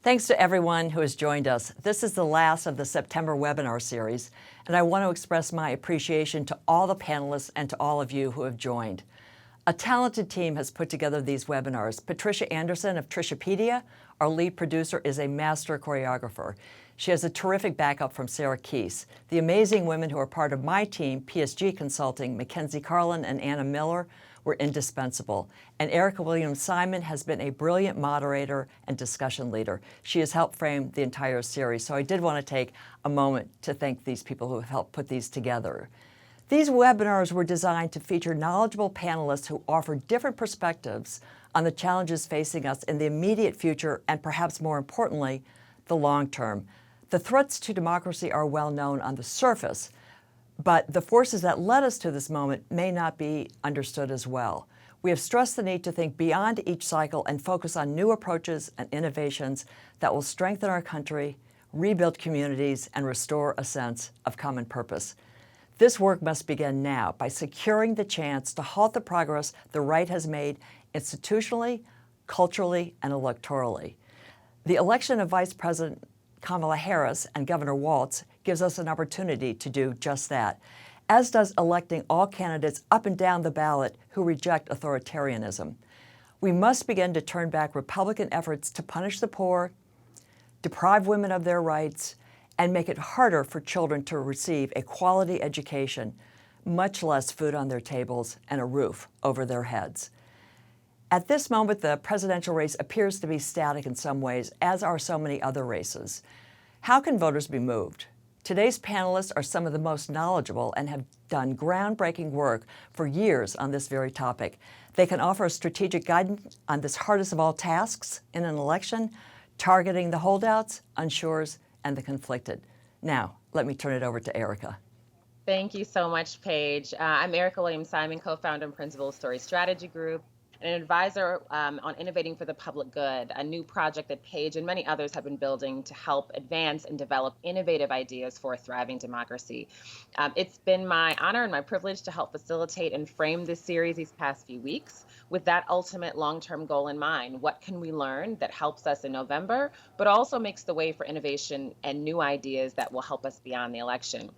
Thanks to everyone who has joined us. This is the last of the September webinar series, and I want to express my appreciation to all the panelists and to all of you who have joined. A talented team has put together these webinars. Patricia Anderson of Trishapedia, our lead producer, is a master choreographer. She has a terrific backup from Sarah Keese. The amazing women who are part of my team, PSG Consulting, Mackenzie Carlin and Anna Miller, were indispensable. And Erica Williams-Simon has been a brilliant moderator and discussion leader. She has helped frame the entire series. So I did want to take a moment to thank these people who have helped put these together. These webinars were designed to feature knowledgeable panelists who offer different perspectives on the challenges facing us in the immediate future and perhaps more importantly, the long term. The threats to democracy are well known on the surface, but the forces that led us to this moment may not be understood as well. We have stressed the need to think beyond each cycle and focus on new approaches and innovations that will strengthen our country, rebuild communities, and restore a sense of common purpose. This work must begin now by securing the chance to halt the progress the right has made institutionally, culturally, and electorally. The election of Vice President Kamala Harris and Governor Walz gives us an opportunity to do just that, as does electing all candidates up and down the ballot who reject authoritarianism. We must begin to turn back Republican efforts to punish the poor, deprive women of their rights, and make it harder for children to receive a quality education, much less food on their tables and a roof over their heads. At this moment, the presidential race appears to be static in some ways, as are so many other races. How can voters be moved? Today's panelists are some of the most knowledgeable and have done groundbreaking work for years on this very topic. They can offer strategic guidance on this hardest of all tasks in an election, targeting the holdouts, unsures, and the conflicted. Now, let me turn it over to Erica. Thank you so much, Paige. I'm Erica Williams-Simon, co-founder and principal of Story Strategy Group, and an advisor on innovating for the public good, a new project that Paige and many others have been building to help advance and develop innovative ideas for a thriving democracy. It's been my honor and my privilege to help facilitate and frame this series these past few weeks with that ultimate long-term goal in mind. What can we learn that helps us in November, but also makes the way for innovation and new ideas that will help us beyond the election?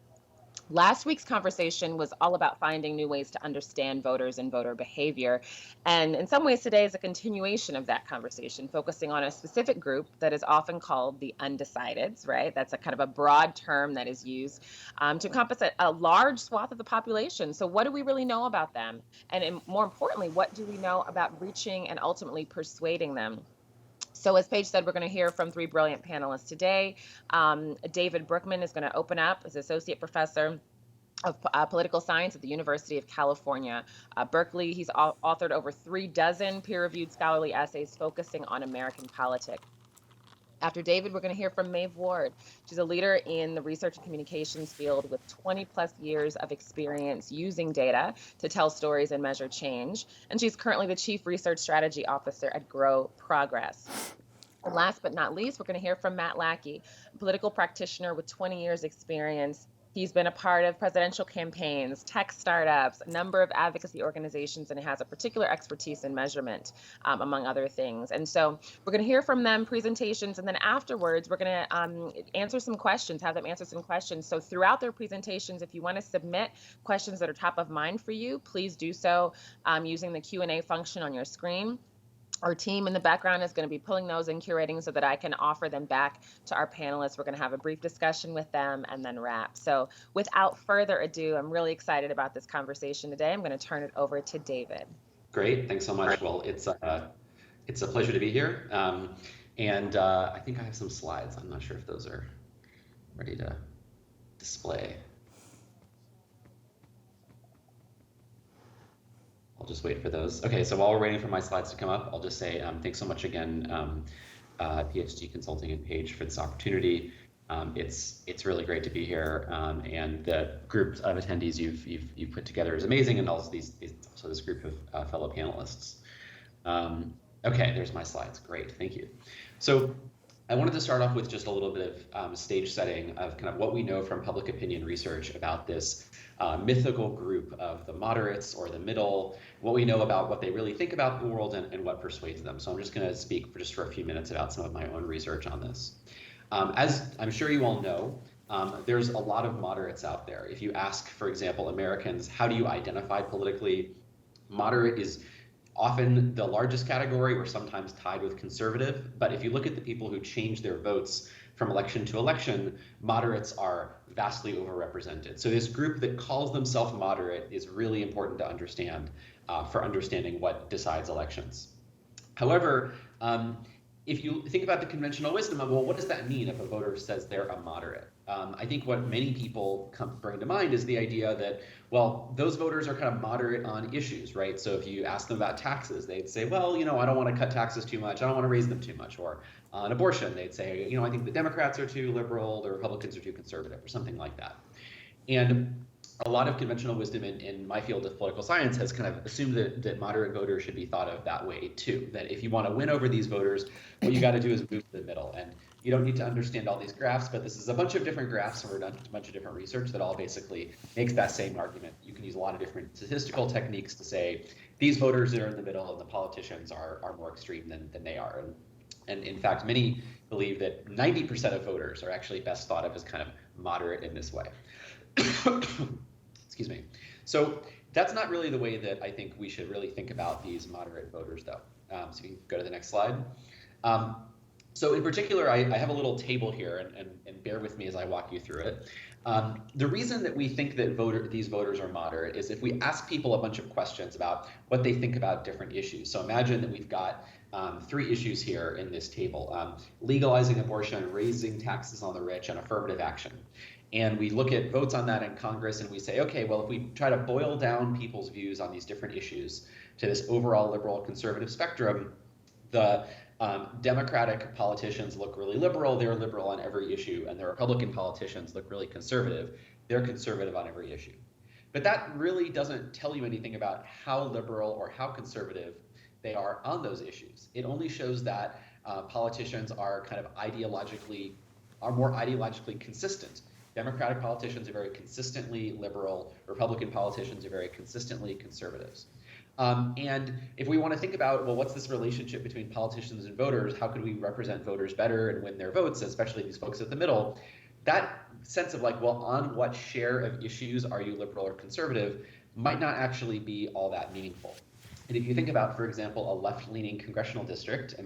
Last week's conversation was all about finding new ways to understand voters and voter behavior. And in some ways, today is a continuation of that conversation, focusing on a specific group that is often called the undecideds, right? That's a kind of a broad term that is used to encompass a large swath of the population. So what do we really know about them? And more importantly, what do we know about reaching and ultimately persuading them? So as Paige said, we're going to hear from three brilliant panelists today. David Brookman is going to open up as associate professor of political science at the University of California, Berkeley. He's authored over 36 peer-reviewed scholarly essays focusing on American politics. After David, we're going to hear from Maeve Ward. She's a leader in the research and communications field with 20 plus years of experience using data to tell stories and measure change. And she's currently the Chief Research Strategy Officer at Grow Progress. And last but not least, we're going to hear from Matt Lackey, a political practitioner with 20 years experience. He's been a part of presidential campaigns, tech startups, a number of advocacy organizations, and has a particular expertise in measurement, among other things. And so we're going to hear from them presentations, and then afterwards, we're going to answer some questions, have them answer some questions. So throughout their presentations, if you want to submit questions that are top of mind for you, please do so using the Q&A function on your screen. Our team in the background is going to be pulling those and curating so that I can offer them back to our panelists. We're going to have a brief discussion with them and then wrap. So without further ado, I'm really excited about this conversation today. I'm going to turn it over to David. Great, thanks so much. Well, it's a pleasure to be here. I think I have some slides. I'm not sure if those are ready to display. I'll just wait for those. Okay, so while we're waiting for my slides to come up, I'll just say thanks so much again, PSG Consulting and Paige, for this opportunity. It's really great to be here, and the group of attendees you've put together is amazing, and also this group of fellow panelists. Okay, there's my slides. Great, thank you. So I wanted to start off with just a little bit of stage setting of kind of what we know from public opinion research about this mythical group of the moderates or the middle, what we know about what they really think about the world and what persuades them. So I'm just going to speak for a few minutes about some of my own research on this. As I'm sure you all know, there's a lot of moderates out there. If you ask, for example, Americans, how do you identify politically? Moderate is often the largest category or sometimes tied with conservative. But if you look at the people who change their votes from election to election, moderates are vastly overrepresented. So this group that calls themselves moderate is really important to understand for understanding what decides elections. However, if you think about the conventional wisdom of, well, what does that mean if a voter says they're a moderate? I think what many people bring to mind is the idea that, well, those voters are kind of moderate on issues, right? So if you ask them about taxes, they'd say, well, I don't want to cut taxes too much. I don't want to raise them too much. Or on abortion, they'd say, I think the Democrats are too liberal, the Republicans are too conservative, or something like that. And a lot of conventional wisdom in my field of political science has kind of assumed that moderate voters should be thought of that way too. That if you want to win over these voters, what you got to do is move to the middle. And you don't need to understand all these graphs, but this is a bunch of different graphs, and we're done a bunch of different research that all basically makes that same argument. You can use a lot of different statistical techniques to say these voters that are in the middle and the politicians are more extreme than they are. And in fact, many believe that 90% of voters are actually best thought of as kind of moderate in this way. Excuse me. So that's not really the way that I think we should really think about these moderate voters, though. So you can go to the next slide. So in particular, I have a little table here, and bear with me as I walk you through it. The reason that we think that these voters are moderate is if we ask people a bunch of questions about what they think about different issues. So imagine that we've got 3 issues here in this table: legalizing abortion, raising taxes on the rich, and affirmative action. And we look at votes on that in Congress and we say, okay, well, if we try to boil down people's views on these different issues to this overall liberal conservative spectrum, the Democratic politicians look really liberal, they're liberal on every issue, and the Republican politicians look really conservative, they're conservative on every issue. But that really doesn't tell you anything about how liberal or how conservative they are on those issues. It only shows that politicians are more ideologically consistent. Democratic politicians are very consistently liberal, Republican politicians are very consistently conservatives. And if we want to think about, well, what's this relationship between politicians and voters? How could we represent voters better and win their votes, especially these folks at the middle? That sense of like, well, on what share of issues are you liberal or conservative might not actually be all that meaningful. And if you think about, for example, a left-leaning congressional district,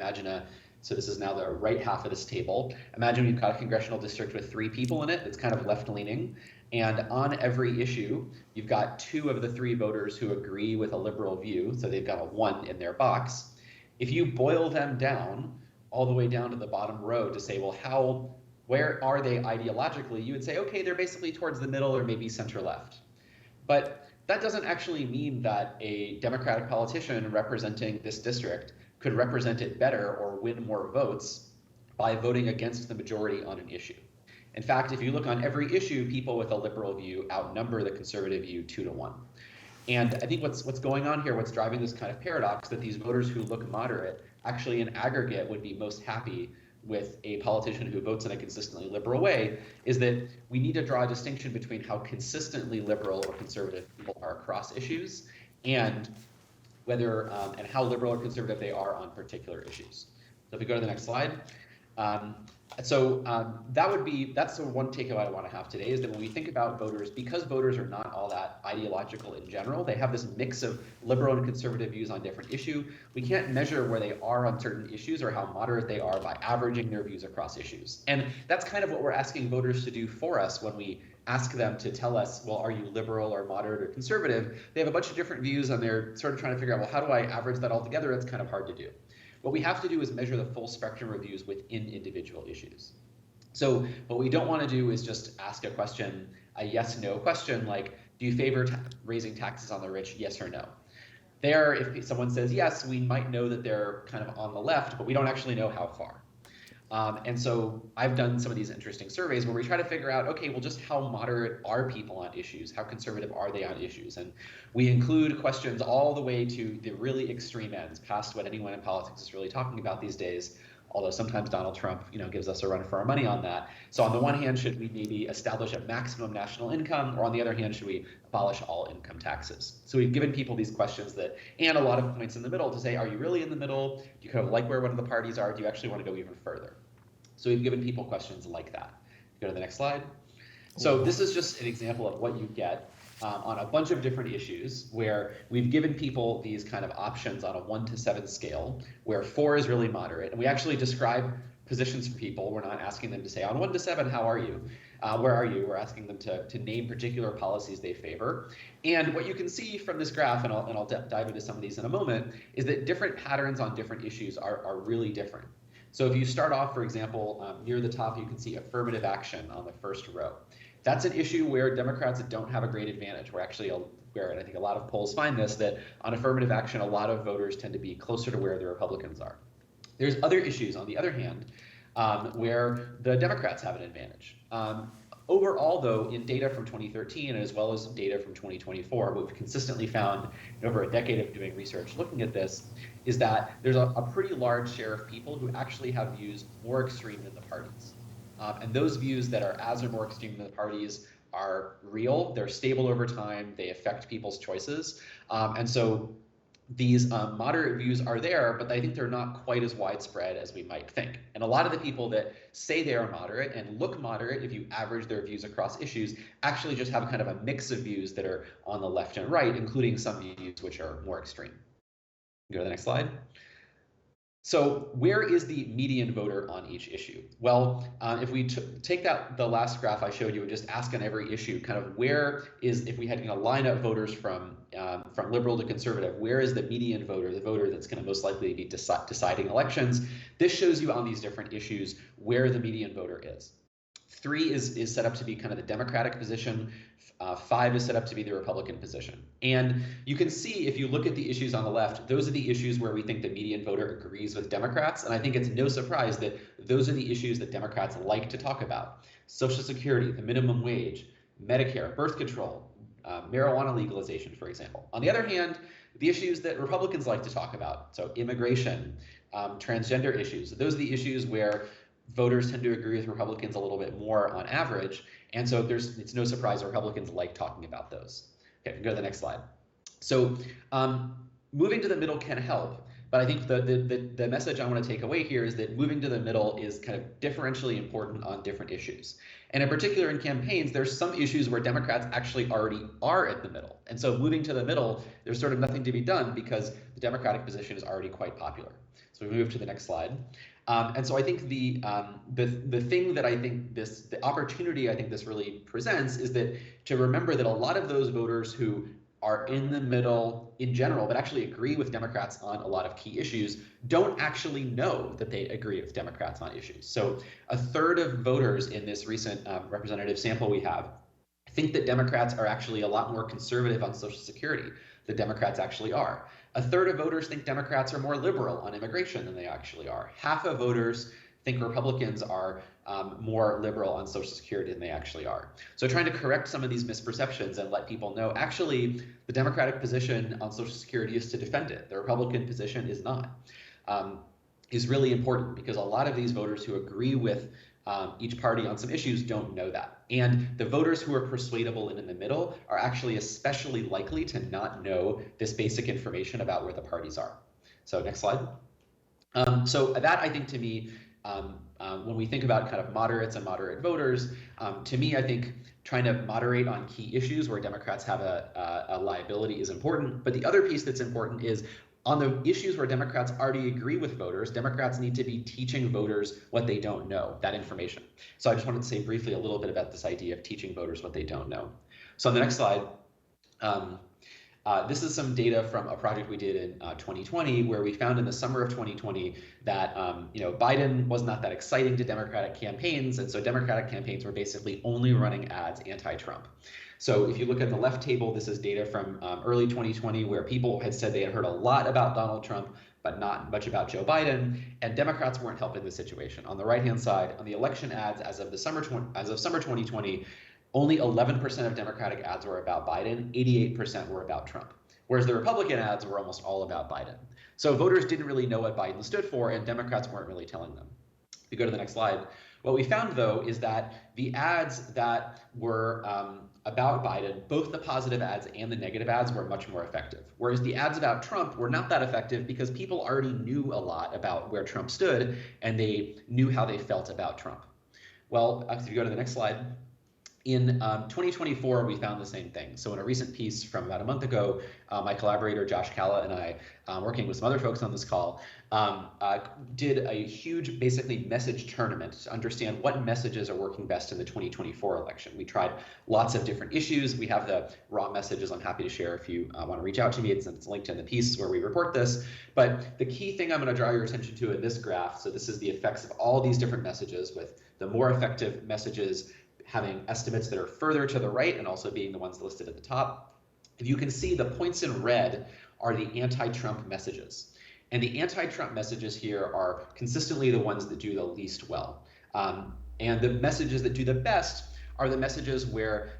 so this is now the right half of this table. Imagine we've got a congressional district with 3 people in it. It's kind of left-leaning. And on every issue, you've got 2 of the 3 voters who agree with a liberal view. So they've got a 1 in their box. If you boil them down all the way down to the bottom row to say, well, where are they ideologically? You would say, okay, they're basically towards the middle or maybe center left. But that doesn't actually mean that a Democratic politician representing this district could represent it better or win more votes by voting against the majority on an issue. In fact, if you look on every issue, people with a liberal view outnumber the conservative view 2-1. And I think what's going on here, what's driving this kind of paradox, that these voters who look moderate actually in aggregate would be most happy with a politician who votes in a consistently liberal way, is that we need to draw a distinction between how consistently liberal or conservative people are across issues and whether and how liberal or conservative they are on particular issues. So if we go to the next slide. That's the one takeaway I want to have today, is that when we think about voters, because voters are not all that ideological in general, they have this mix of liberal and conservative views on different issues. We can't measure where they are on certain issues or how moderate they are by averaging their views across issues. And that's kind of what we're asking voters to do for us when we ask them to tell us, well, are you liberal or moderate or conservative? They have a bunch of different views and they're sort of trying to figure out, well, how do I average that all together? It's kind of hard to do. What we have to do is measure the full spectrum of views within individual issues. So what we don't want to do is just ask a question, a yes/no question, like, do you favor raising taxes on the rich, yes or no? There, if someone says yes, we might know that they're kind of on the left, but we don't actually know how far. And so I've done some of these interesting surveys where we try to figure out, okay, well, just how moderate are people on issues? How conservative are they on issues? And we include questions all the way to the really extreme ends, past what anyone in politics is really talking about these days, although sometimes Donald Trump, gives us a run for our money on that. So on the one hand, should we maybe establish a maximum national income, or on the other hand, should we abolish all income taxes? So we've given people these questions and a lot of points in the middle to say, are you really in the middle? Do you kind of like where one of the parties are? Do you actually want to go even further? So we've given people questions like that. Go to the next slide. So this is just an example of what you get on a bunch of different issues, where we've given people these kind of options on a 1 to 7 scale, where 4 is really moderate. And we actually describe positions for people. We're not asking them to say, on 1 to 7, how are you? Where are you? We're asking them to name particular policies they favor. And what you can see from this graph, and I'll dive into some of these in a moment, is that different patterns on different issues are really different. So if you start off, for example, near the top, you can see affirmative action on the first row. That's an issue where Democrats don't have a great advantage. We're actually, and I think a lot of polls find this, that on affirmative action, a lot of voters tend to be closer to where the Republicans are. There's other issues, on the other hand, where the Democrats have an advantage. Overall, though, in data from 2013, as well as data from 2024, what we've consistently found in over a decade of doing research looking at this is that there's a pretty large share of people who actually have views more extreme than the parties. And those views that are as or more extreme than the parties are real, they're stable over time, they affect people's choices. And so these moderate views are there, but I think they're not quite as widespread as we might think. And a lot of the people that say they are moderate and look moderate, if you average their views across issues, actually just have kind of a mix of views that are on the left and right, including some views which are more extreme. Go to the next slide. So where is the median voter on each issue? Well, if we take the last graph I showed you and just ask on every issue, kind of where is, if we had to line up voters from liberal to conservative, where is the median voter, the voter that's going to most likely be deciding elections? This shows you on these different issues where the median voter is. 3 is set up to be kind of the Democratic position. 5 is set up to be the Republican position. And you can see, if you look at the issues on the left, those are the issues where we think the median voter agrees with Democrats. And I think it's no surprise that those are the issues that Democrats like to talk about. Social Security, the minimum wage, Medicare, birth control, marijuana legalization, for example. On the other hand, the issues that Republicans like to talk about, so immigration, transgender issues, those are the issues where voters tend to agree with Republicans a little bit more on average. And so it's no surprise Republicans like talking about those. Okay, go to the next slide. So moving to the middle can help, but I think the message I want to take away here is that moving to the middle is kind of differentially important on different issues. And in particular in campaigns, there's some issues where Democrats actually already are at the middle. And so moving to the middle, there's sort of nothing to be done because the Democratic position is already quite popular. So we move to the next slide. And so I think the thing that I think the opportunity I think this really presents is that to remember that a lot of those voters who are in the middle in general, but actually agree with Democrats on a lot of key issues, don't actually know that they agree with Democrats on issues. So a third of voters in this recent representative sample we have think that Democrats are actually a lot more conservative on Social Security than Democrats actually are. A third of voters think Democrats are more liberal on immigration than they actually are. Half of voters think Republicans are more liberal on Social Security than they actually are. So trying to correct some of these misperceptions and let people know, actually, the Democratic position on Social Security is to defend it. The Republican position is not, is really important because a lot of these voters who agree with each party on some issues don't know that. And the voters who are persuadable and in the middle are actually especially likely to not know this basic information about where the parties are. So next slide. So that, I think, to me, when we think about kind of moderates and moderate voters, to me, I think trying to moderate on key issues where Democrats have a liability is important. But the other piece that's important is on the issues where Democrats already agree with voters, Democrats need to be teaching voters what they don't know, that information. So I just wanted to say briefly a little bit about this idea of teaching voters what they don't know. So on the next slide, this is some data from a project we did in 2020, where we found in the summer of 2020 that Biden was not that exciting to Democratic campaigns, and so Democratic campaigns were basically only running ads anti-Trump. So if you look at the left table, this is data from early 2020, where people had said they had heard a lot about Donald Trump, but not much about Joe Biden, and Democrats weren't helping the situation. On the right-hand side, on the election ads as of summer 2020, only 11% of Democratic ads were about Biden, 88% were about Trump, whereas the Republican ads were almost all about Biden. So voters didn't really know what Biden stood for, and Democrats weren't really telling them. If you go to the next slide, what we found, though, is that the ads that were about Biden, both the positive ads and the negative ads, were much more effective. Whereas the ads about Trump were not that effective because people already knew a lot about where Trump stood, and they knew how they felt about Trump. Well, if you go to the next slide, in 2024, we found the same thing. So in a recent piece from about a month ago, my collaborator Josh Calla and I, working with some other folks on this call, did a huge, basically, message tournament to understand what messages are working best in the 2024 election. We tried lots of different issues. We have the raw messages I'm happy to share if you want to reach out to me. It's linked in the piece where we report this. But the key thing I'm going to draw your attention to in this graph, so this is the effects of all these different messages, with the more effective messages having estimates that are further to the right and also being the ones listed at the top. If you can see, the points in red are the anti-Trump messages. And the anti-Trump messages here are consistently the ones that do the least well. And the messages that do the best are the messages where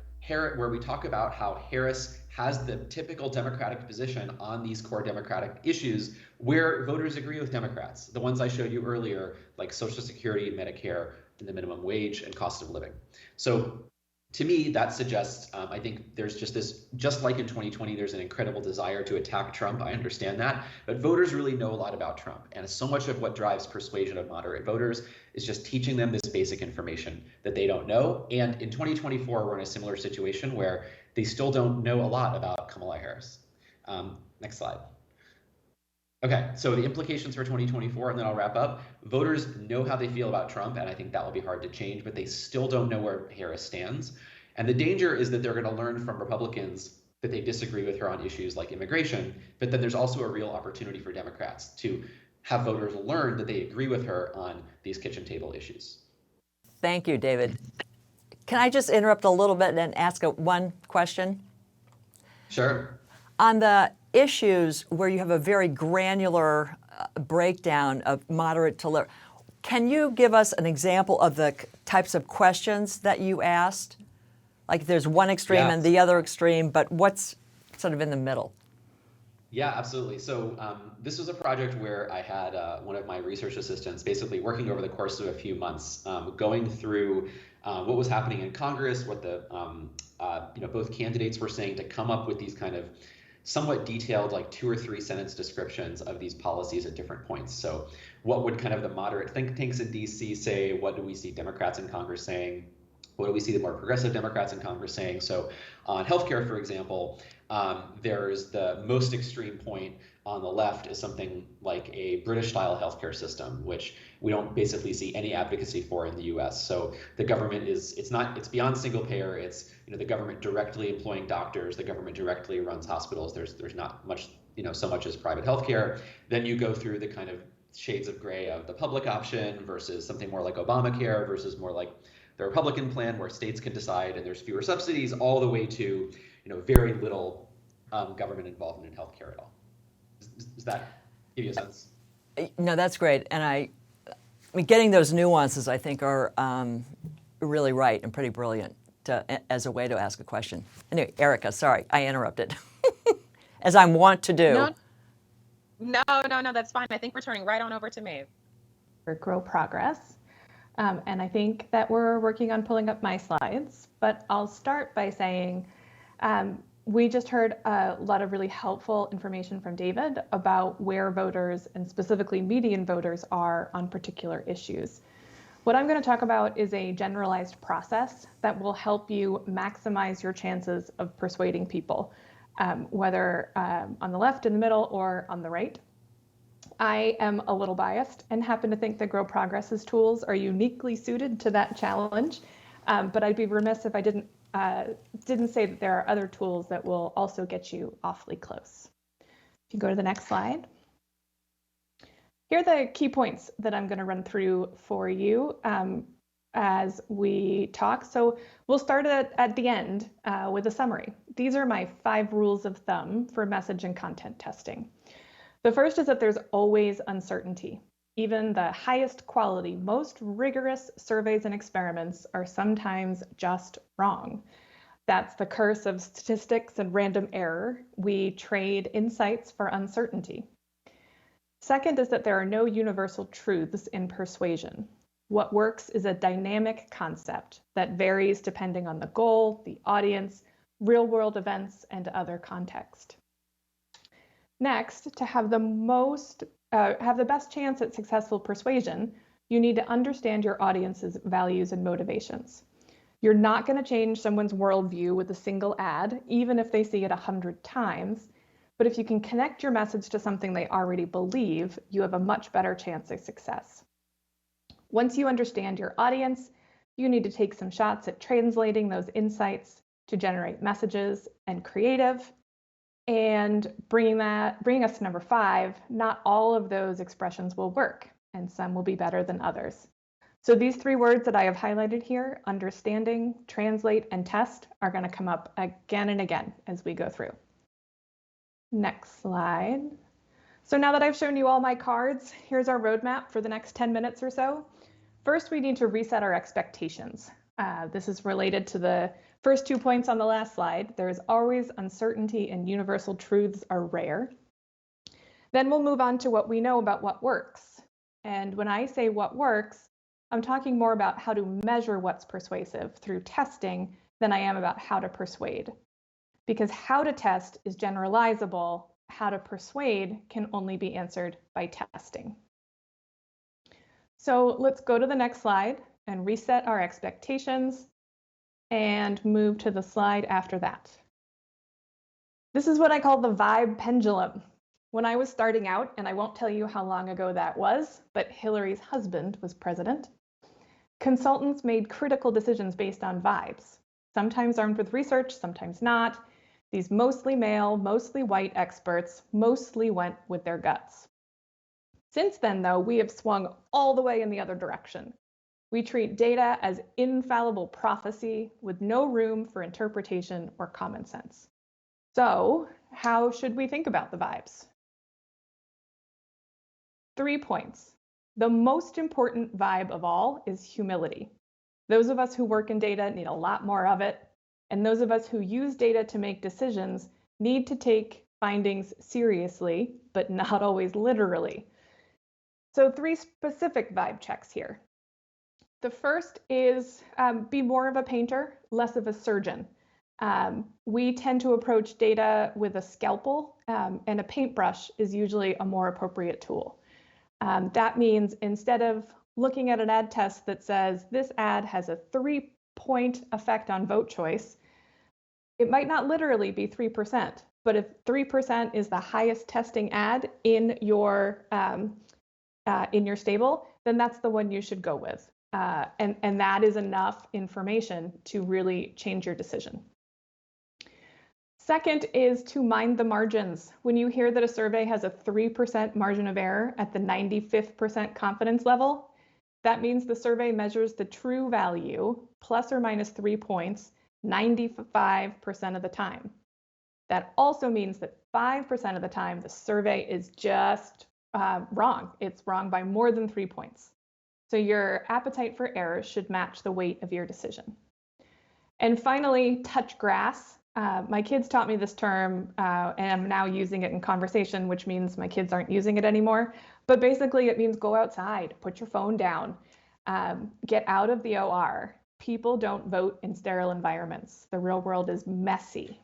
we talk about how Harris has the typical Democratic position on these core Democratic issues where voters agree with Democrats. The ones I showed you earlier, like Social Security, Medicare, and the minimum wage, and cost of living. So to me, that suggests, I think there's just like in 2020, there's an incredible desire to attack Trump. I understand that, but voters really know a lot about Trump. And so much of what drives persuasion of moderate voters is just teaching them this basic information that they don't know. And in 2024, we're in a similar situation where they still don't know a lot about Kamala Harris. Next slide. Okay, so the implications for 2024, and then I'll wrap up. Voters know how they feel about Trump, and I think that will be hard to change, but they still don't know where Harris stands. And the danger is that they're going to learn from Republicans that they disagree with her on issues like immigration, but then there's also a real opportunity for Democrats to have voters learn that they agree with her on these kitchen table issues. Thank you, David. Can I just interrupt a little bit and ask one question? Sure. On the issues where you have a very granular breakdown of moderate to liberal, can you give us an example of the types of questions that you asked? Like there's one extreme and the other extreme, but what's sort of in the middle? Yeah, absolutely. So this was a project where I had one of my research assistants basically working over the course of a few months, going through what was happening in Congress, what the both candidates were saying, to come up with these kind of somewhat detailed, like 2 or 3 sentence descriptions of these policies at different points. So what would kind of the moderate think tanks in DC say? What do we see Democrats in Congress saying? What do we see the more progressive Democrats in Congress saying? So on healthcare, for example, there's the most extreme point on the left is something like a British-style healthcare system, which we don't basically see any advocacy for in the U.S. So the government it's beyond single payer. It's the government directly employing doctors. The government directly runs hospitals. There's not much so much as private healthcare. Then you go through the kind of shades of gray of the public option versus something more like Obamacare versus more like the Republican plan where states can decide and there's fewer subsidies, all the way to very little government involvement in healthcare at all. Does that give you a sense? No, that's great. And I mean, getting those nuances, I think, are really right and pretty brilliant as a way to ask a question. Anyway, Erica, sorry, I interrupted, as I'm wont to do. No, that's fine. I think we're turning right on over to Maeve. For Grow Progress. And I think that we're working on pulling up my slides, but I'll start by saying we just heard a lot of really helpful information from David about where voters, and specifically median voters, are on particular issues. What I'm going to talk about is a generalized process that will help you maximize your chances of persuading people, whether on the left, in the middle, or on the right. I am a little biased and happen to think that Grow Progress's tools are uniquely suited to that challenge, but I'd be remiss if I didn't say that there are other tools that will also get you awfully close. If you go to the next slide. Here are the key points that I'm going to run through for you as we talk. So we'll start at the end with a summary. These are my 5 rules of thumb for message and content testing. The first is that there's always uncertainty. Even the highest quality, most rigorous surveys and experiments are sometimes just wrong. That's the curse of statistics and random error. We trade insights for uncertainty. Second is that there are no universal truths in persuasion. What works is a dynamic concept that varies depending on the goal, the audience, real-world events, and other context. Next, to have the best chance at successful persuasion, you need to understand your audience's values and motivations. You're not going to change someone's worldview with a single ad, even if they see it 100 times. But if you can connect your message to something they already believe, you have a much better chance of success. Once you understand your audience, you need to take some shots at translating those insights to generate messages and creative. And bringing us to number 5, not all of those expressions will work, and some will be better than others. So these 3 words that I have highlighted here, understanding, translate, and test, are going to come up again and again as we go through. Next slide. So now that I've shown you all my cards, here's our roadmap for the next 10 minutes or so. First, we need to reset our expectations. This is related to the first 2 points on the last slide. There is always uncertainty, and universal truths are rare. Then we'll move on to what we know about what works. And when I say what works, I'm talking more about how to measure what's persuasive through testing than I am about how to persuade. Because how to test is generalizable, how to persuade can only be answered by testing. So let's go to the next slide and reset our expectations and move to the slide after that. This is what I call the vibe pendulum. When I was starting out, and I won't tell you how long ago that was, but Hillary's husband was president, consultants made critical decisions based on vibes, sometimes armed with research, sometimes not. These mostly male, mostly white experts mostly went with their guts. Since then, though, we have swung all the way in the other direction. We treat data as infallible prophecy with no room for interpretation or common sense. So, how should we think about the vibes? 3 points. The most important vibe of all is humility. Those of us who work in data need a lot more of it, and those of us who use data to make decisions need to take findings seriously, but not always literally. So 3 specific vibe checks here. The first is be more of a painter, less of a surgeon. We tend to approach data with a scalpel, and a paintbrush is usually a more appropriate tool. That means instead of looking at an ad test that says this ad has a 3-point effect on vote choice, it might not literally be 3%, but if 3% is the highest testing ad in your stable, then that's the one you should go with. And that is enough information to really change your decision. Second is to mind the margins. When you hear that a survey has a 3% margin of error at the 95th confidence level, that means the survey measures the true value, plus or minus 3 points, 95% of the time. That also means that 5% of the time the survey is just wrong. It's wrong by more than 3 points. So your appetite for error should match the weight of your decision. And finally, touch grass. My kids taught me this term, and I'm now using it in conversation, which means my kids aren't using it anymore. But basically, it means go outside, put your phone down, get out of the OR. People don't vote in sterile environments. The real world is messy.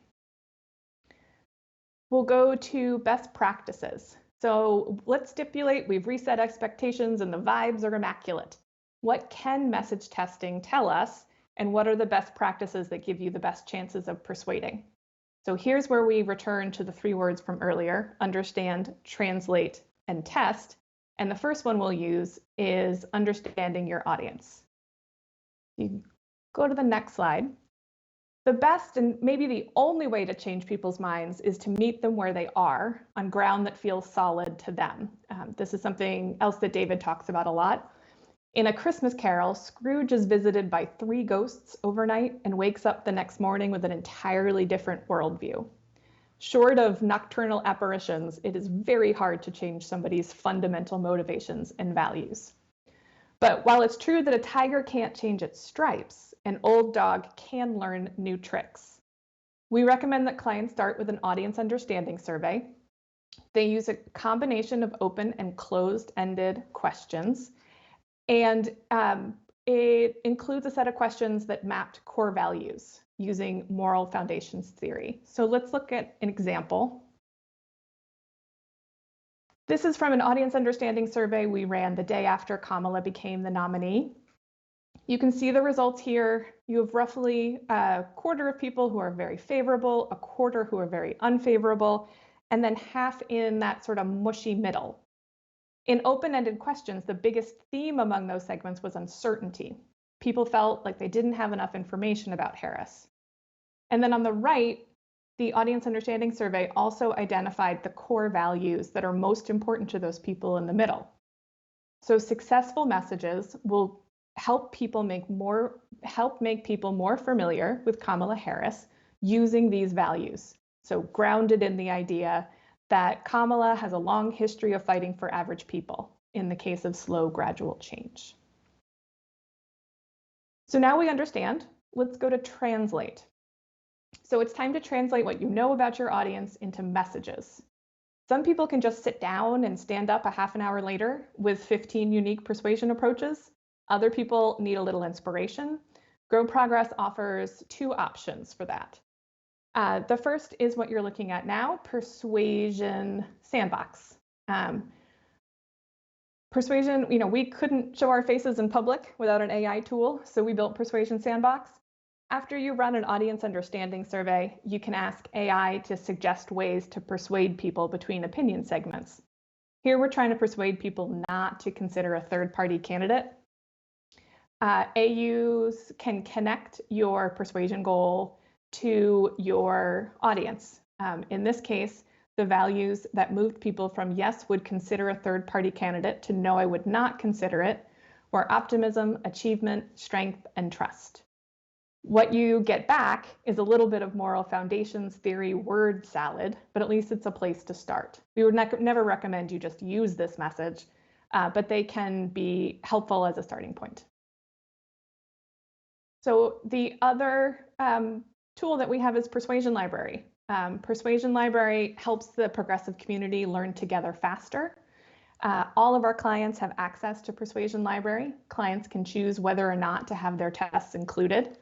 We'll go to best practices. So let's stipulate we've reset expectations and the vibes are immaculate. What can message testing tell us? And what are the best practices that give you the best chances of persuading? So here's where we return to the 3 words from earlier: understand, translate, and test. And the first one we'll use is understanding your audience. You go to the next slide. The best and maybe the only way to change people's minds is to meet them where they are on ground that feels solid to them. This is something else that David talks about a lot. In A Christmas Carol, Scrooge is visited by 3 ghosts overnight and wakes up the next morning with an entirely different worldview. Short of nocturnal apparitions, it is very hard to change somebody's fundamental motivations and values. But while it's true that a tiger can't change its stripes, an old dog can learn new tricks. We recommend that clients start with an audience understanding survey. They use a combination of open and closed-ended questions, and it includes a set of questions that mapped core values using moral foundations theory. So let's look at an example. This is from an audience understanding survey we ran the day after Kamala became the nominee. You can see the results here. You have roughly a quarter of people who are very favorable, a quarter who are very unfavorable, and then half in that sort of mushy middle. In open-ended questions, the biggest theme among those segments was uncertainty. People felt like they didn't have enough information about Harris. And then on the right, the audience understanding survey also identified the core values that are most important to those people in the middle. So successful messages will help make people more familiar with Kamala Harris using these values. So grounded in the idea that Kamala has a long history of fighting for average people in the case of slow, gradual change. So now we understand. Let's go to translate. So it's time to translate what you know about your audience into messages. Some people can just sit down and stand up a half an hour later with 15 unique persuasion approaches. Other people need a little inspiration. Grow Progress offers two options for that. The first is what you're looking at now, Persuasion Sandbox. Persuasion, we couldn't show our faces in public without an AI tool, so we built Persuasion Sandbox. After you run an audience understanding survey, you can ask AI to suggest ways to persuade people between opinion segments. Here we're trying to persuade people not to consider a third-party candidate. AUs can connect your persuasion goal to your audience. In this case, the values that moved people from yes, would consider a third-party candidate to no, I would not consider it, were optimism, achievement, strength, and trust. What you get back is a little bit of moral foundations theory word salad, but at least it's a place to start. We would never recommend you just use this message, but they can be helpful as a starting point. So the other tool that we have is Persuasion Library. Persuasion Library helps the progressive community learn together faster. All of our clients have access to Persuasion Library. Clients can choose whether or not to have their tests included.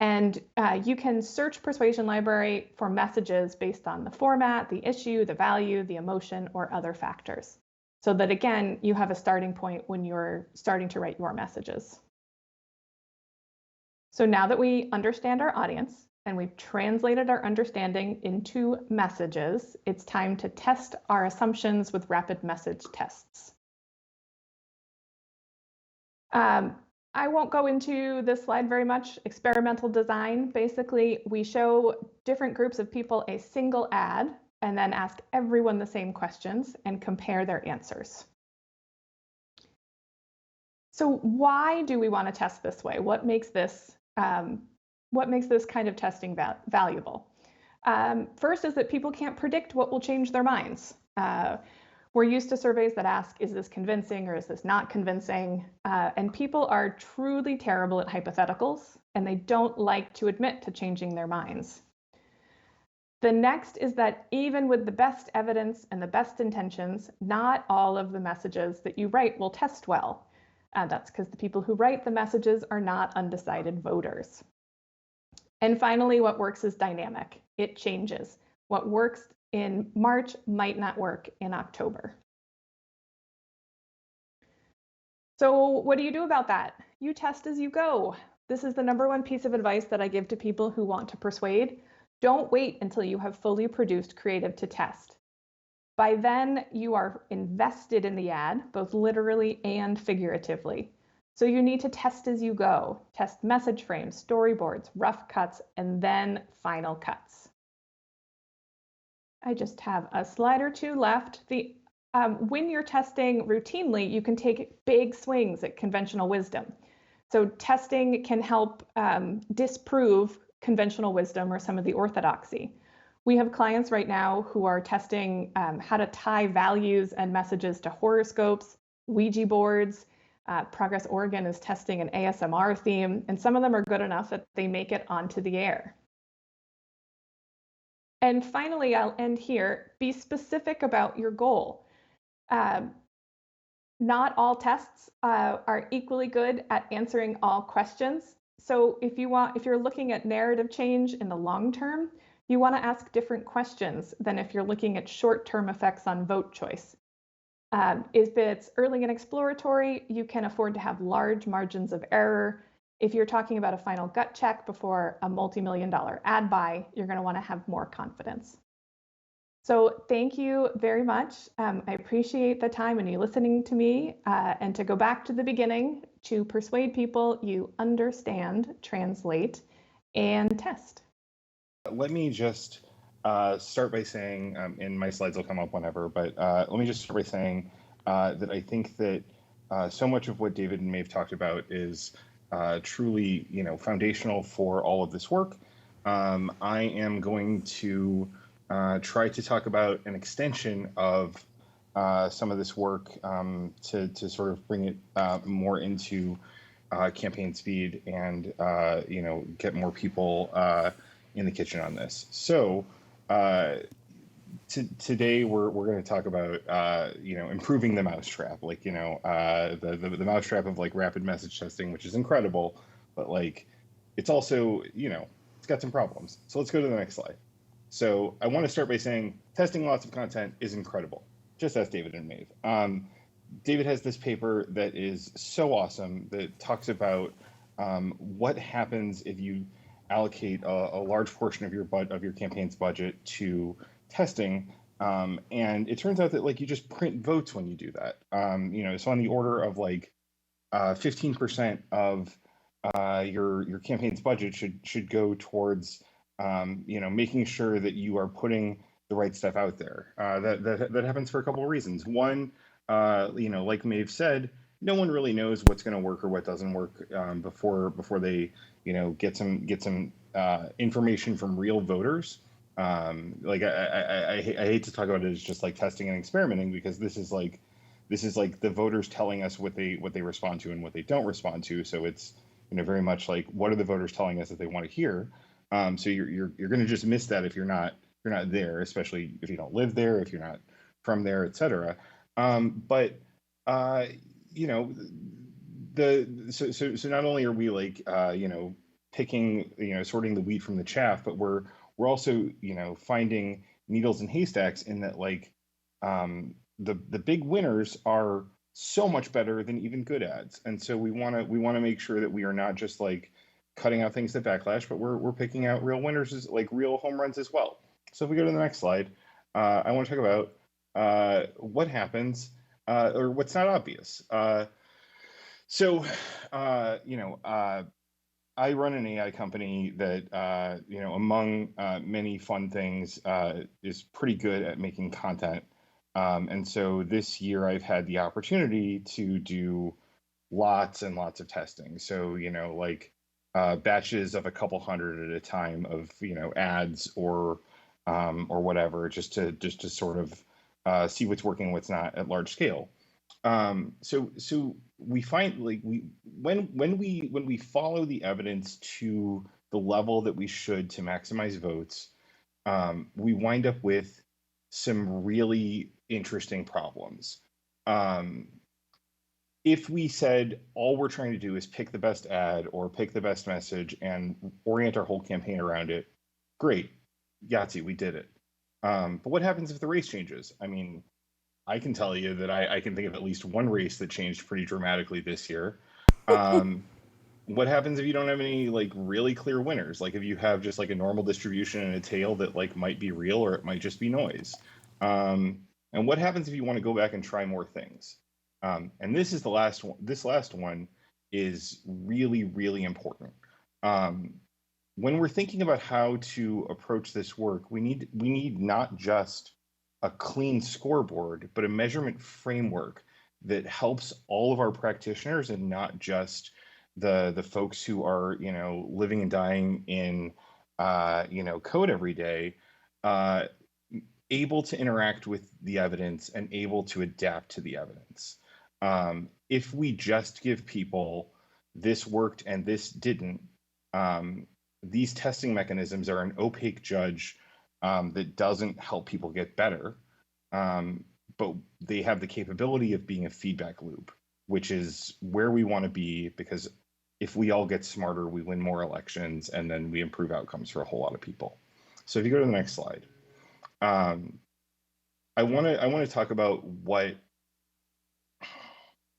And you can search Persuasion Library for messages based on the format, the issue, the value, the emotion, or other factors. So that, again, you have a starting point when you're starting to write your messages. So now that we understand our audience and we've translated our understanding into messages, it's time to test our assumptions with rapid message tests. I won't go into this slide very much. Experimental design, basically, we show different groups of people a single ad and then ask everyone the same questions and compare their answers. So why do we want to test this way? What makes this kind of testing valuable? First is that people can't predict what will change their minds. We're used to surveys that ask, is this convincing or is this not convincing? And people are truly terrible at hypotheticals, and they don't like to admit to changing their minds. The next is that even with the best evidence and the best intentions, not all of the messages that you write will test well. That's because the people who write the messages are not undecided voters. And finally, what works is dynamic. It changes. What works in March might not work in October. So what do you do about that? You test as you go. This is the #1 piece of advice that I give to people who want to persuade. Don't wait until you have fully produced creative to test. By then, you are invested in the ad, both literally and figuratively. So you need to test as you go. Test message frames, storyboards, rough cuts, and then final cuts. I just have a slide or two left. When you're testing routinely, you can take big swings at conventional wisdom. So testing can help disprove conventional wisdom or some of the orthodoxy. We have clients right now who are testing how to tie values and messages to horoscopes, Ouija boards. Progress Oregon is testing an ASMR theme, and some of them are good enough that they make it onto the air. And finally, I'll end here. Be specific about your goal. Not all tests are equally good at answering all questions. So if you're looking at narrative change in the long term, you want to ask different questions than if you're looking at short-term effects on vote choice. If it's early and exploratory, you can afford to have large margins of error. If you're talking about a final gut check before a multi-million-dollar ad buy, you're going to want to have more confidence. So thank you very much. I appreciate the time and you listening to me. And to go back to the beginning, to persuade people, you understand, translate, and test. Let me just start by saying, and my slides will come up whenever, but let me just start by saying that I think that so much of what David and Maeve talked about is truly, foundational for all of this work. I am going to try to talk about an extension of some of this work to sort of bring it more into campaign speed and get more people in the kitchen on this. So today we're going to talk about improving the mousetrap, like the mousetrap of like rapid message testing, which is incredible, but like it's also it's got some problems. So let's go to the next slide. So I want to start by saying testing lots of content is incredible. Just ask David and Maeve. David has this paper that is so awesome that talks about what happens if you allocate a large portion of your campaign's budget to testing, and it turns out that like you just print votes when you do that. So on the order of like 15% of your campaign's budget should go towards making sure that you are putting the right stuff out there. That happens for a couple of reasons. One, like Maeve said, no one really knows what's going to work or what doesn't work before they get some information from real voters. Like I hate to talk about it as just like testing and experimenting, because this is like the voters telling us what they respond to and what they don't respond to. So it's very much like, what are the voters telling us that they want to hear? So you're going to just miss that if you're not there, especially if you don't live there, if you're not from there, etc. So not only are we like picking sorting the wheat from the chaff, but we're also finding needles in haystacks, in that like the big winners are so much better than even good ads, and so we want to make sure that we are not just like cutting out things that backlash, but we're picking out real winners, as like real home runs as well. So if we go to the next slide, I want to talk about what happens or what's not obvious. I run an AI company that among many fun things is pretty good at making content. And so this year I've had the opportunity to do lots and lots of testing. So, batches of a couple hundred at a time of, ads or whatever, just to sort of see what's working, what's not at large scale. So we find like when we follow the evidence to the level that we should to maximize votes, we wind up with some really interesting problems. If we said all we're trying to do is pick the best ad or pick the best message and orient our whole campaign around it, great, Yahtzee, we did it. But what happens if the race changes? I mean, I can tell you that I can think of at least one race that changed pretty dramatically this year. What happens if you don't have any like really clear winners? Like if you have just like a normal distribution and a tail that like might be real or it might just be noise. And what happens if you want to go back and try more things? And this is the last one. This last one is really, really important. When we're thinking about how to approach this work, we need not just a clean scoreboard, but a measurement framework that helps all of our practitioners and not just the folks who are living and dying in code every day, able to interact with the evidence and able to adapt to the evidence. If we just give people this worked and this didn't, these testing mechanisms are an opaque judge that doesn't help people get better, but they have the capability of being a feedback loop, which is where we want to be, because if we all get smarter, we win more elections, and then we improve outcomes for a whole lot of people. So if you go to the next slide, I want to talk about what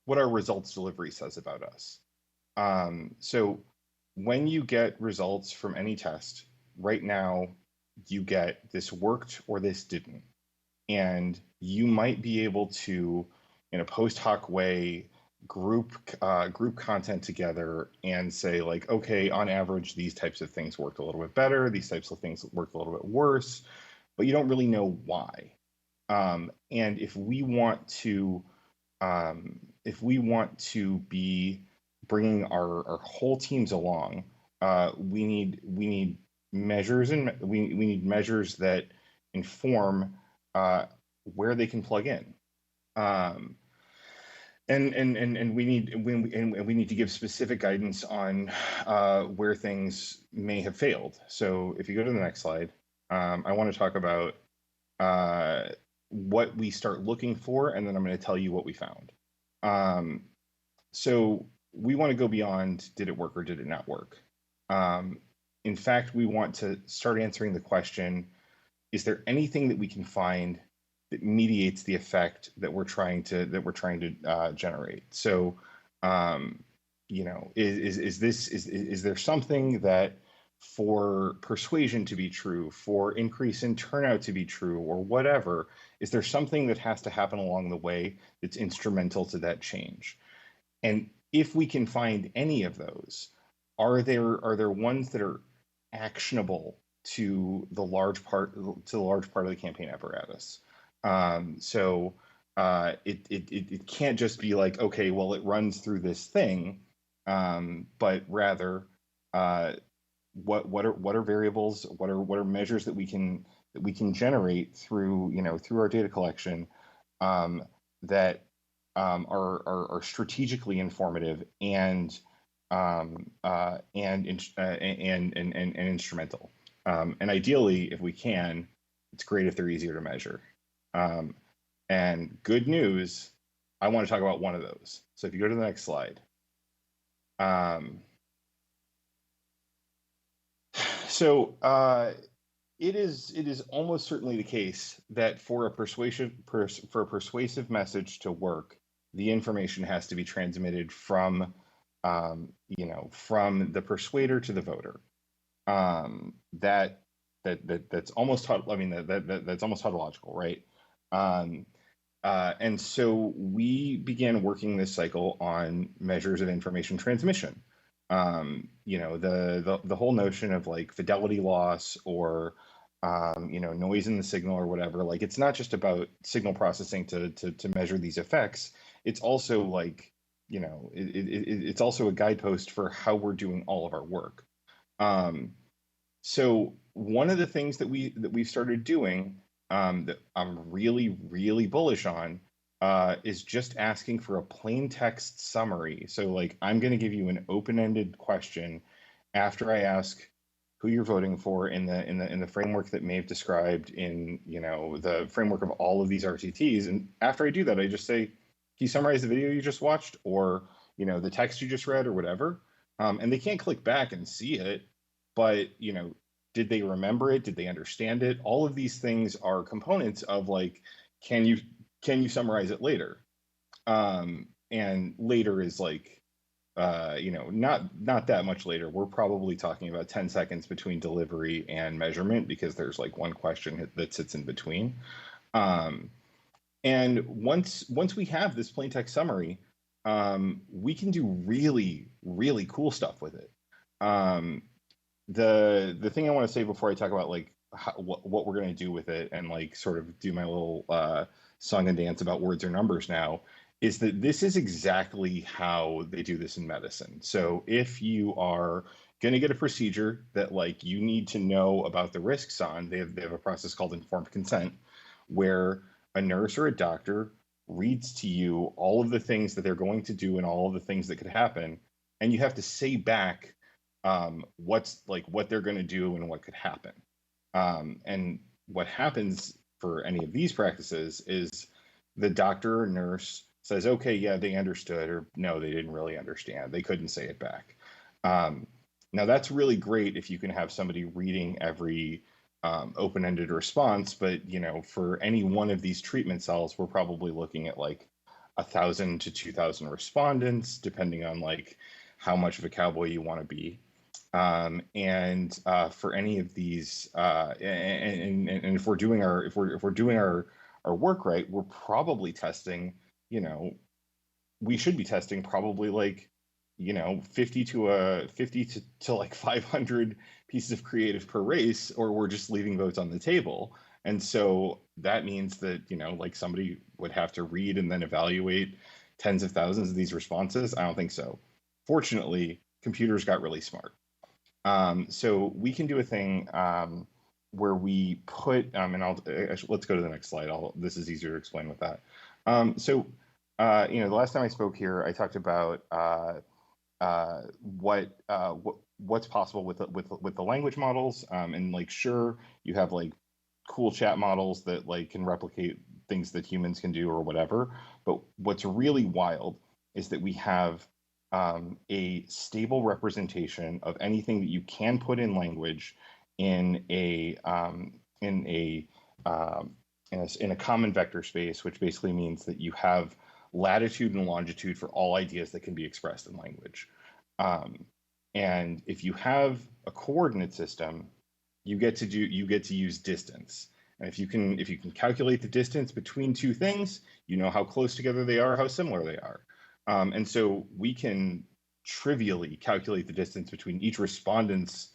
our results delivery says about us. So when you get results from any test, right now, you get this worked or this didn't. And you might be able to, in a post hoc way, group content together and say, like, okay, on average, these types of things worked a little bit better, these types of things worked a little bit worse, but you don't really know why. And if we want to be bringing our whole teams along, we need measures, and we need measures that inform where they can plug in, and we need to give specific guidance on where things may have failed. So if you go to the next slide, I want to talk about what we start looking for, and then I'm going to tell you what we found. So we want to go beyond, did it work or did it not work? In fact, we want to start answering the question, is there anything that we can find that mediates the effect that we're trying to generate? So, is there something that, for persuasion to be true, for increase in turnout to be true, or whatever, is there something that has to happen along the way that's instrumental to that change? And if we can find any of those, are there ones that are actionable to the large part of the campaign apparatus? So it can't just be like, okay, well, it runs through this thing, but rather, what are variables? What are measures that we can generate through our data collection, that are strategically informative and instrumental. And ideally, if we can, it's great if they're easier to measure. And good news, I want to talk about one of those. So if you go to the next slide. It is almost certainly the case that for a persuasive message to work, the information has to be transmitted from the persuader to the voter. That's almost that's almost tautological, right? And so we began working this cycle on measures of information transmission. The whole notion of like fidelity loss or noise in the signal or whatever. Like, it's not just about signal processing to measure these effects. It's also like, it's also a guidepost for how we're doing all of our work. So one of the things that we've started doing, that I'm really, really bullish on, is just asking for a plain text summary. So like, I'm going to give you an open-ended question after I ask who you're voting for in the framework that Maeve described in the framework of all of these RTTs. And after I do that, I just say, can you summarize the video you just watched, or the text you just read, or whatever? And they can't click back and see it, but did they remember it? Did they understand it? All of these things are components of like, can you summarize it later? And later is like, not that much later. We're probably talking about 10 seconds between delivery and measurement, because there's like one question that sits in between. And once we have this plain text summary, we can do really, really cool stuff with it. The thing I want to say before I talk about like what we're going to do with it, and like sort of do my little song and dance about words or numbers now, is that this is exactly how they do this in medicine. So if you are going to get a procedure that like you need to know about the risks on, they have a process called informed consent, where a nurse or a doctor reads to you all of the things that they're going to do and all of the things that could happen, and you have to say back what they're going to do and what could happen. And what happens for any of these practices is the doctor or nurse says, okay, yeah, they understood, or no, they didn't really understand. They couldn't say it back. Now that's really great if you can have somebody reading every open-ended response, but for any one of these treatment cells, we're probably looking at like 1,000 to 2,000 respondents, depending on like how much of a cowboy you want to be. And for any of these, and if we're doing our work right, we're probably testing, we should be testing probably like 50 to like 500 pieces of creative per race, or we're just leaving votes on the table. And so that means that like somebody would have to read and then evaluate tens of thousands of these responses. I don't think so. Fortunately, computers got really smart. So we can do a thing where we put, and let's go to the next slide. This is easier to explain with that. The last time I spoke here, I talked about what's possible with the language models, and like sure, you have like cool chat models that like can replicate things that humans can do or whatever. But what's really wild is that we have a stable representation of anything that you can put in language in a common vector space, which basically means that you have latitude and longitude for all ideas that can be expressed in language. And if you have a coordinate system, you get to use distance. And if you can calculate the distance between two things, you know how close together they are, how similar they are. And so we can trivially calculate the distance between each respondent's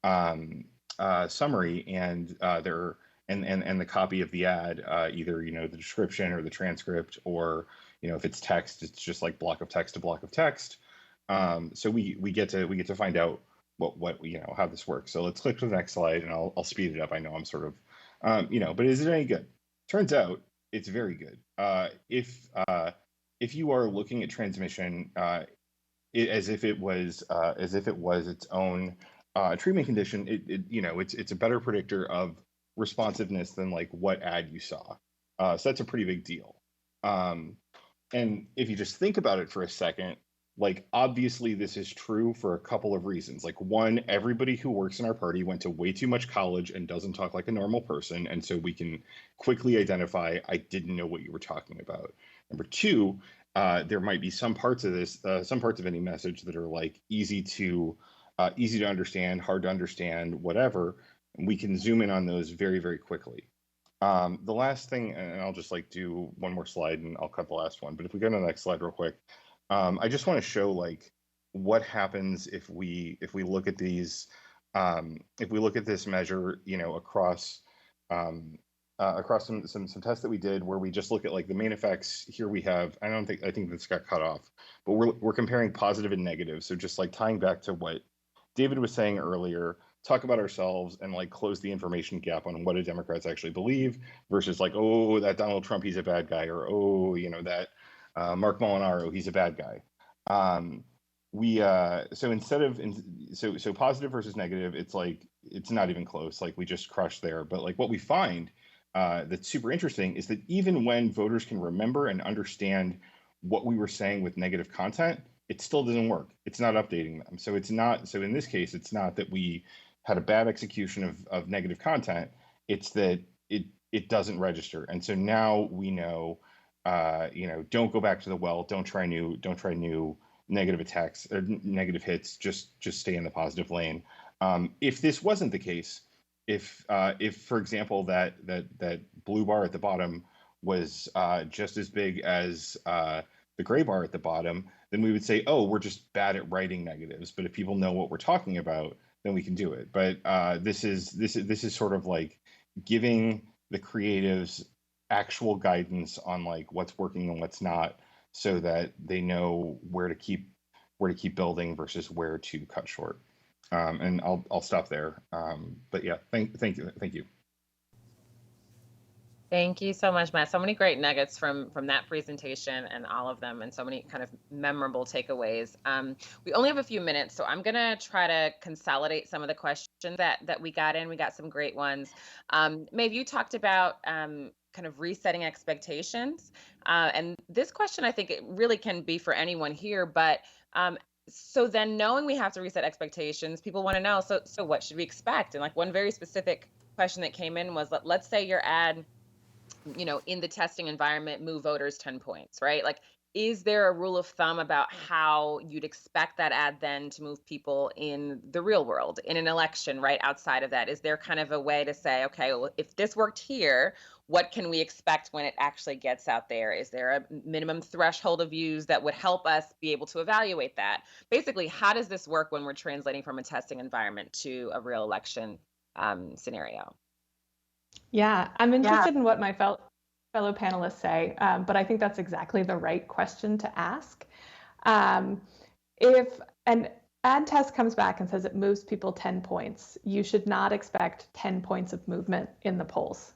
summary and the copy of the ad, either the description or the transcript, or if it's text, it's just like block of text to block of text. So we get to find out what how this works. So let's click to the next slide, and I'll speed it up. I know I'm sort of but is it any good? Turns out it's very good. If you are looking at transmission as if it was its own treatment condition, it's a better predictor of responsiveness than like what ad you saw. So that's a pretty big deal. And if you just think about it for a second, like obviously this is true for a couple of reasons. Like one, everybody who works in our party went to way too much college and doesn't talk like a normal person, and so we can quickly identify, I didn't know what you were talking about. Number two, there might be some parts of this, some parts of any message that are like easy to understand, hard to understand, whatever. And we can zoom in on those very, very quickly. The last thing, and I'll just like do one more slide and I'll cut the last one. But if we go to the next slide real quick, I just want to show like what happens if we look at these, if we look at this measure, across some tests that we did, where we just look at like the main effects. Here we have, I think this got cut off, but we're comparing positive and negative. So just like tying back to what David was saying earlier, talk about ourselves and like close the information gap on what do Democrats actually believe versus like, oh, that Donald Trump, he's a bad guy, or oh, that Mark Molinaro, he's a bad guy. So instead of so positive versus negative, it's like it's not even close. Like we just crushed there. But like what we find that's super interesting is that even when voters can remember and understand what we were saying with negative content, it still doesn't work. It's not updating them. So it's not. So in this case, it's not that we had a bad execution of negative content. It's that it doesn't register. And so now we know. Don't go back to the well. Don't try new negative attacks or negative hits. Just stay in the positive lane. If this wasn't the case, if for example that blue bar at the bottom was just as big as the gray bar at the bottom, then we would say, oh, we're just bad at writing negatives. But if people know what we're talking about, then we can do it. But this is sort of like giving the creatives actual guidance on like what's working and what's not, so that they know where to keep building versus where to cut short. And I'll stop there. But yeah, thank you. Thank you so much, Matt. So many great nuggets from that presentation and all of them, and so many kind of memorable takeaways. We only have a few minutes, so I'm gonna try to consolidate some of the questions that we got in. We got some great ones. Maeve, you talked about kind of resetting expectations, and this question I think it really can be for anyone here. But so then, knowing we have to reset expectations, people want to know. So what should we expect? And like one very specific question that came in was, let's say your ad, in the testing environment, move voters 10 points, right? Like, is there a rule of thumb about how you'd expect that ad then to move people in the real world, in an election, right? Outside of that, is there kind of a way to say, okay, well, if this worked here, what can we expect when it actually gets out there? Is there a minimum threshold of views that would help us be able to evaluate that? Basically, how does this work when we're translating from a testing environment to a real election scenario? Yeah, I'm interested in what my fellow panelists say, but I think that's exactly the right question to ask. If an ad test comes back and says it moves people 10 points, you should not expect 10 points of movement in the polls.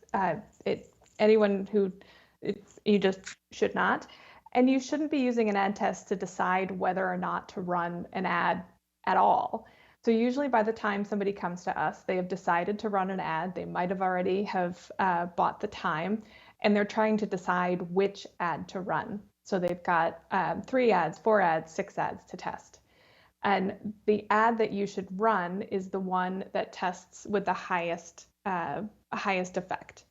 You just should not. And you shouldn't be using an ad test to decide whether or not to run an ad at all. So usually by the time somebody comes to us, they have decided to run an ad. They might have already bought the time, and they're trying to decide which ad to run. So they've got 3 ads, 4 ads, 6 ads to test. And the ad that you should run is the one that tests with the highest effect.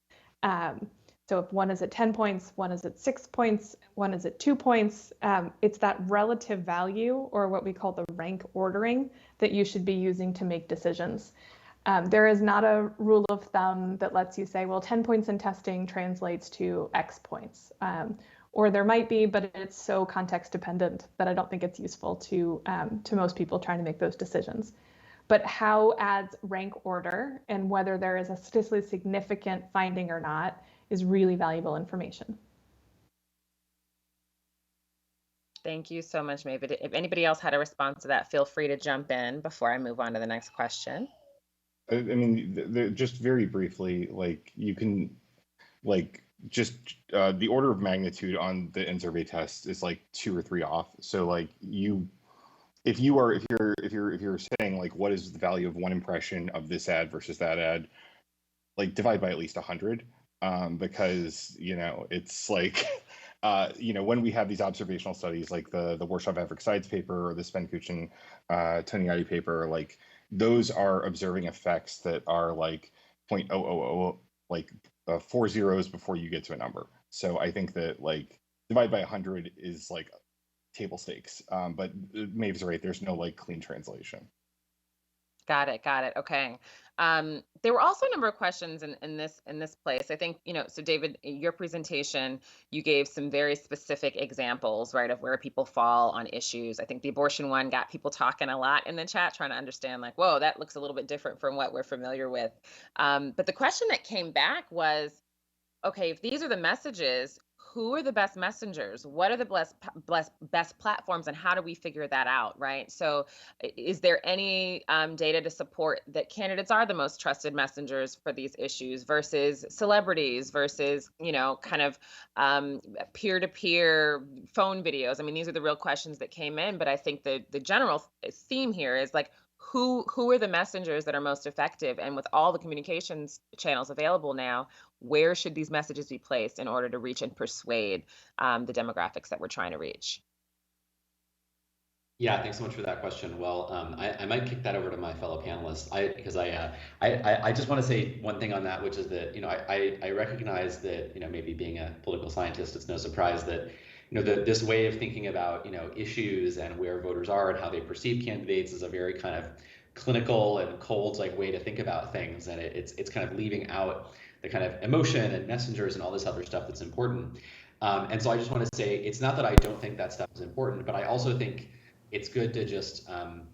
So if one is at 10 points, one is at 6 points, one is at 2 points, it's that relative value, or what we call the rank ordering, that you should be using to make decisions. There is not a rule of thumb that lets you say, well, 10 points in testing translates to X points. Or there might be, but it's so context dependent that I don't think it's useful to most people trying to make those decisions. But how ads rank order and whether there is a statistically significant finding or not is really valuable information. Thank you so much, Maeve. If anybody else had a response to that, feel free to jump in before I move on to the next question. I mean, just very briefly, like you can, like just the order of magnitude on the in-survey test is like 2 or 3 off. So like if you're saying like what is the value of one impression of this ad versus that ad, like divide by at least 100. Because it's like when we have these observational studies like the Warsaw Maverick Sides paper or the Sven-Kuchen Toniati paper, like those are observing effects that are like 0.000, like 4 zeros before you get to a number. So I think that like divide by 100 is like table stakes, but Maeve's right, there's no like clean translation. Got it. Okay. There were also a number of questions in this place. I think, so David, in your presentation, you gave some very specific examples, right, of where people fall on issues. I think the abortion one got people talking a lot in the chat, trying to understand like, whoa, that looks a little bit different from what we're familiar with. But the question that came back was, okay, if these are the messages, who are the best messengers? What are the best platforms, and how do we figure that out, right? So is there any data to support that candidates are the most trusted messengers for these issues versus celebrities versus, kind of peer-to-peer phone videos? I mean, these are the real questions that came in, but I think the general theme here is like, who are the messengers that are most effective? And with all the communications channels available now, where should these messages be placed in order to reach and persuade the demographics that we're trying to reach? Yeah, thanks so much for that question. Well, I might kick that over to my fellow panelists because I just want to say one thing on that, which is that I recognize that maybe being a political scientist, it's no surprise that this way of thinking about issues and where voters are and how they perceive candidates is a very kind of clinical and cold way to think about things, and it's kind of leaving out the kind of emotion and messengers and all this other stuff that's important. And so I just want to say it's not that I don't think that stuff is important, but I also think it's good to just kind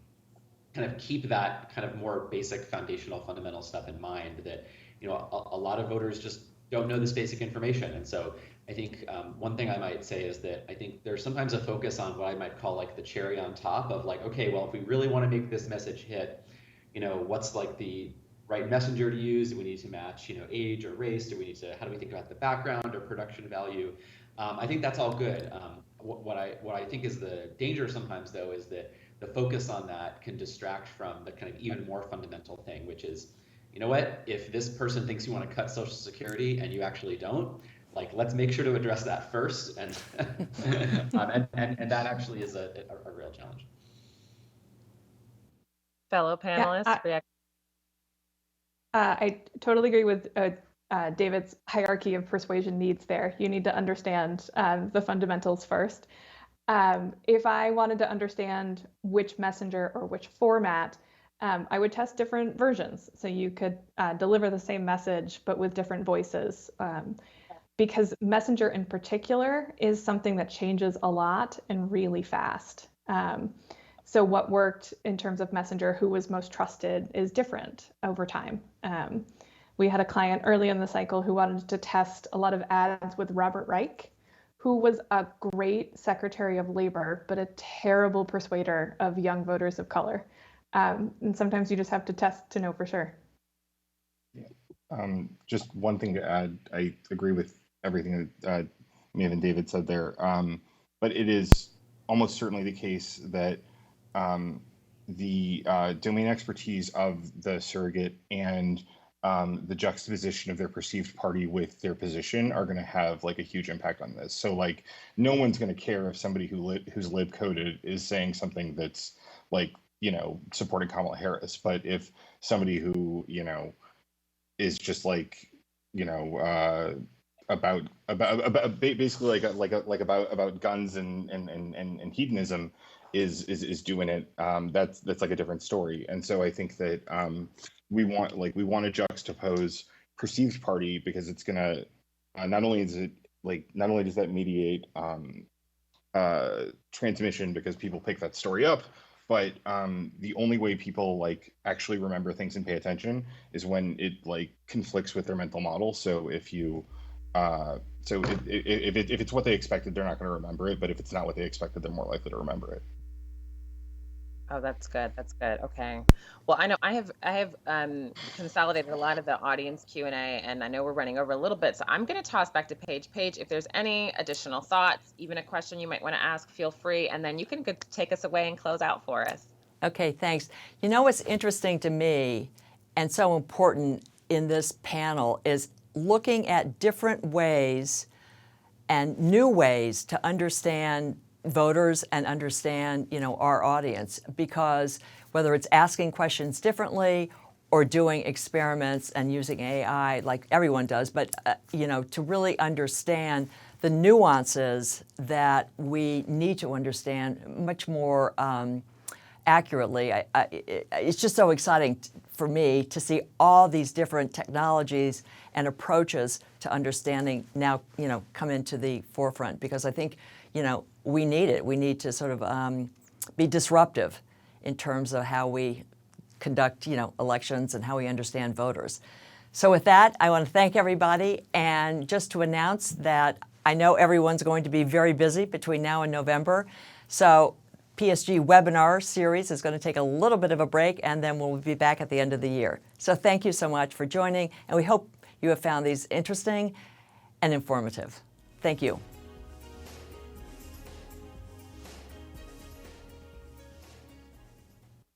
of keep that kind of more basic foundational fundamental stuff in mind, that a lot of voters just don't know this basic information. And so I think one thing I might say is that I think there's sometimes a focus on what I might call like the cherry on top of like, okay, well, if we really want to make this message hit, what's like the right messenger to use? Do we need to match, age or race? How do we think about the background or production value? I think that's all good. What I think is the danger sometimes, though, is that the focus on that can distract from the kind of even more fundamental thing, which is, you know what, if this person thinks you want to cut Social Security and you actually don't, like, let's make sure to address that first. And and that actually is a real challenge. Fellow panelists, react. I totally agree with David's hierarchy of persuasion needs there. You need to understand the fundamentals first. If I wanted to understand which messenger or which format, I would test different versions. So you could deliver the same message, but with different voices. Because messenger in particular is something that changes a lot and really fast. So what worked in terms of messenger, who was most trusted, is different over time. We had a client early in the cycle who wanted to test a lot of ads with Robert Reich, who was a great Secretary of Labor, but a terrible persuader of young voters of color. And sometimes you just have to test to know for sure. Yeah. Just one thing to add, I agree with everything that Maeve and David said there, but it is almost certainly the case that the domain expertise of the surrogate and the juxtaposition of their perceived party with their position are going to have like a huge impact on this. So like no one's going to care if somebody who's lib coded is saying something that's like, supporting Kamala Harris, but if somebody who, is just like, about basically about guns and hedonism is doing it, that's like a different story. And so I think that we want to juxtapose perceived party, because it's gonna not only does that mediate transmission because people pick that story up, but the only way people like actually remember things and pay attention is when it like conflicts with their mental model. So if you if it's what they expected, they're not going to remember it, but if it's not what they expected, they're more likely to remember it. Oh, that's good. That's good. Okay. Well, I know I have consolidated a lot of the audience Q&A, and I know we're running over a little bit, so I'm going to toss back to Paige. Paige, if there's any additional thoughts, even a question you might want to ask, feel free, and then you can take us away and close out for us. Okay, thanks. You know what's interesting to me and so important in this panel is looking at different ways and new ways to understand voters and understand, our audience, because whether it's asking questions differently or doing experiments and using AI like everyone does, but, to really understand the nuances that we need to understand much more accurately. It's just so exciting for me to see all these different technologies and approaches to understanding now, come into the forefront, because I think, we need it. We need to sort of be disruptive in terms of how we conduct, elections and how we understand voters. So with that, I want to thank everybody, and just to announce that I know everyone's going to be very busy between now and November. So PSG webinar series is going to take a little bit of a break, and then we'll be back at the end of the year. So thank you so much for joining, and we hope you have found these interesting and informative. Thank you.